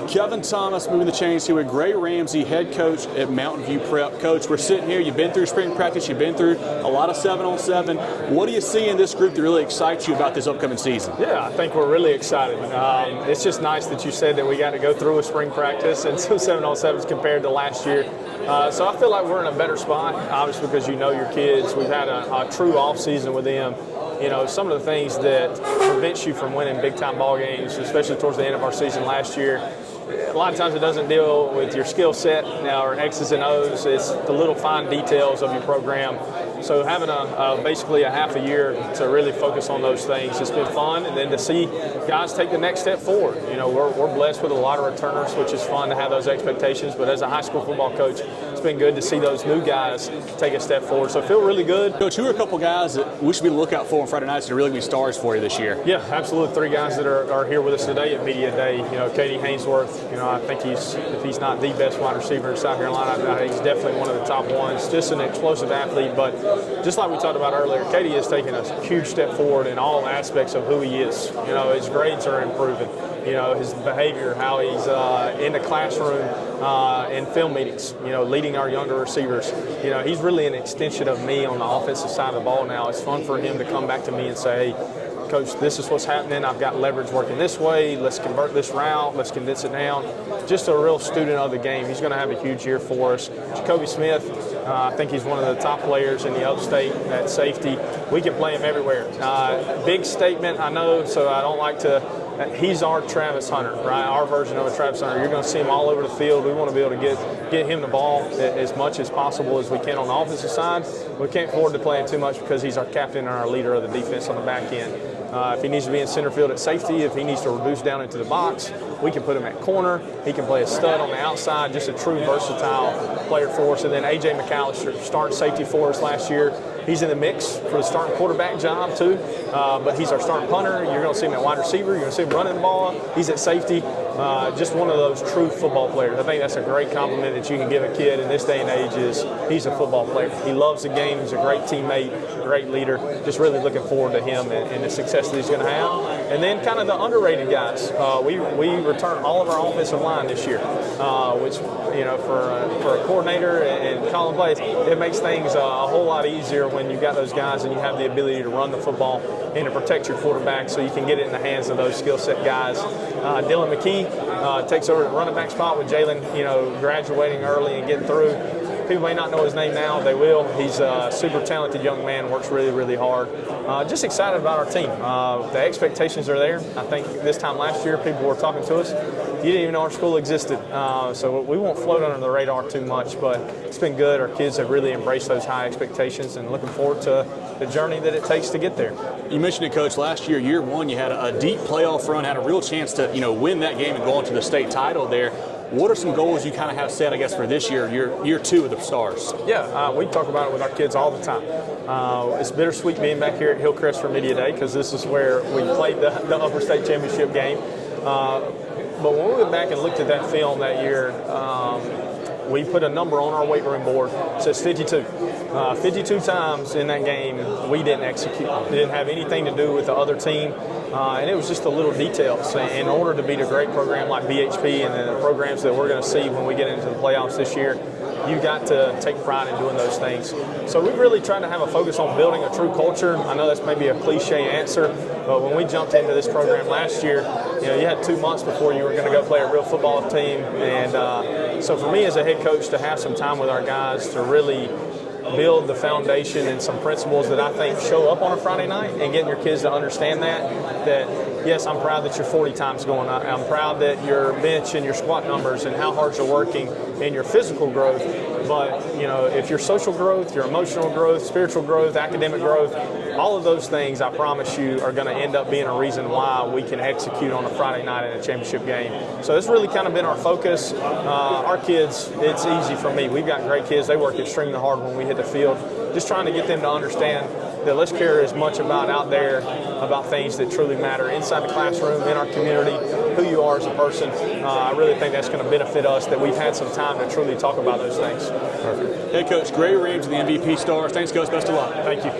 Kevin Thomas moving the chains here with Gray Ramsey, head coach at Mountain View Prep. Coach, we're sitting here. You've been through spring practice. You've been through a lot of 7-on-7. What do you see in this group that really excites you about this upcoming season? Yeah, I think we're really excited. It's just nice that you said that we got to go through a spring practice and some 7-on-7s compared to last year. So I feel like we're in a better spot, obviously, because you know your kids. We've had a true off season with them. You know, some of the things that prevents you from winning big-time ball games, especially towards the end of our season last year, a lot of times it doesn't deal with your skill set or X's and O's. It's the little fine details of your program. So having basically a half a year to really focus on those things, it's been fun. And then to see guys take the next step forward. You know, we're blessed with a lot of returners, which is fun to have those expectations. But as a high school football coach, it's been good to see those new guys take a step forward. So I feel really good. Coach, who are a couple guys that we should be looking out for on Friday nights to really be stars for you this year? Yeah, absolutely. 3 guys that are here with us today at Media Day. You know, Katie Hainsworth, you know, I think if he's not the best wide receiver in South Carolina, he's definitely one of the top ones. Just an explosive athlete, but just like we talked about earlier, Katie has taken a huge step forward in all aspects of who he is. You know, his grades are improving. You know, his behavior, how he's in the classroom in film meetings, you know, leading our younger receivers. You know, he's really an extension of me on the offensive side of the ball now. It's fun for him to come back to me and say, hey, Coach, this is what's happening. I've got leverage working this way. Let's convert this route. Let's condense it down. Just a real student of the game. He's going to have a huge year for us. Jacoby Smith, I think he's one of the top players in the upstate at safety. We can play him everywhere. Big statement, I know, so I don't like to. He's our Travis Hunter, right? Our version of a Travis Hunter. You're going to see him all over the field. We want to be able to get him the ball as much as possible as we can on the offensive side. We can't afford to play him too much because he's our captain and our leader of the defense on the back end. If he needs to be in center field at safety, if he needs to reduce down into the box, we can put him at corner. He can play a stud on the outside, just a true versatile player for us. And then A.J. McAllister, starting safety for us last year. He's in the mix for the starting quarterback job too, but he's our starting punter. You're going to see him at wide receiver. You're going to see him running the ball. He's at safety. Just one of those true football players. I think that's a great compliment that you can give a kid in this day and age is he's a football player. He loves the game. He's a great teammate, great leader. Just really looking forward to him and the success that he's going to have. And then kind of the underrated guys. We return all of our offensive line this year, which, you know, for a coordinator and calling plays, it makes things a whole lot easier when you've got those guys and you have the ability to run the football and to protect your quarterback so you can get it in the hands of those skill set guys. Dylan McKee takes over the running back spot with Jalen, you know, graduating early and getting through. People may not know his name now, they will. He's a super talented young man, works really, really hard. Just excited about our team. The expectations are there. I think this time last year, people were talking to us. You didn't even know our school existed. So we won't float under the radar too much, but it's been good. Our kids have really embraced those high expectations and looking forward to the journey that it takes to get there. You mentioned it, Coach. Last year, year one, you had a deep playoff run, had a real chance to, you know, win that game and go on to the state title there. What are some goals you kind of have set, I guess, for this year, year 2 of the Stars? Yeah, we talk about it with our kids all the time. It's bittersweet being back here at Hillcrest for Media Day because this is where we played the Upper State Championship game. But when we went back and looked at that film that year, we put a number on our weight room board. It says 52. 52 times in that game we didn't execute. It didn't have anything to do with the other team. And it was just the little details. In order to beat a great program like BHP and the programs that we're going to see when we get into the playoffs this year, you've got to take pride in doing those things. So we've really tried to have a focus on building a true culture. I know that's maybe a cliche answer, but when we jumped into this program last year, you know, you had 2 months before you were going to go play a real football team. And so for me as a head coach to have some time with our guys to really build the foundation and some principles that I think show up on a Friday night and getting your kids to understand that yes, I'm proud that your 40 times going up. I'm proud that your bench and your squat numbers and how hard you're working and your physical growth. But, you know, if your social growth, your emotional growth, spiritual growth, academic growth, all of those things, I promise you, are going to end up being a reason why we can execute on a Friday night in a championship game. So it's really kind of been our focus. Our kids, it's easy for me. We've got great kids. They work extremely hard when we hit the field. Just trying to get them to understand that let's care as much about out there, about things that truly matter inside the classroom, in our community, who you are as a person. I really think that's going to benefit us, that we've had some time to truly talk about those things. Perfect. Hey, Coach, Gray Ramsey, the MVP Stars. Thanks, Coach. Best of luck. Thank you.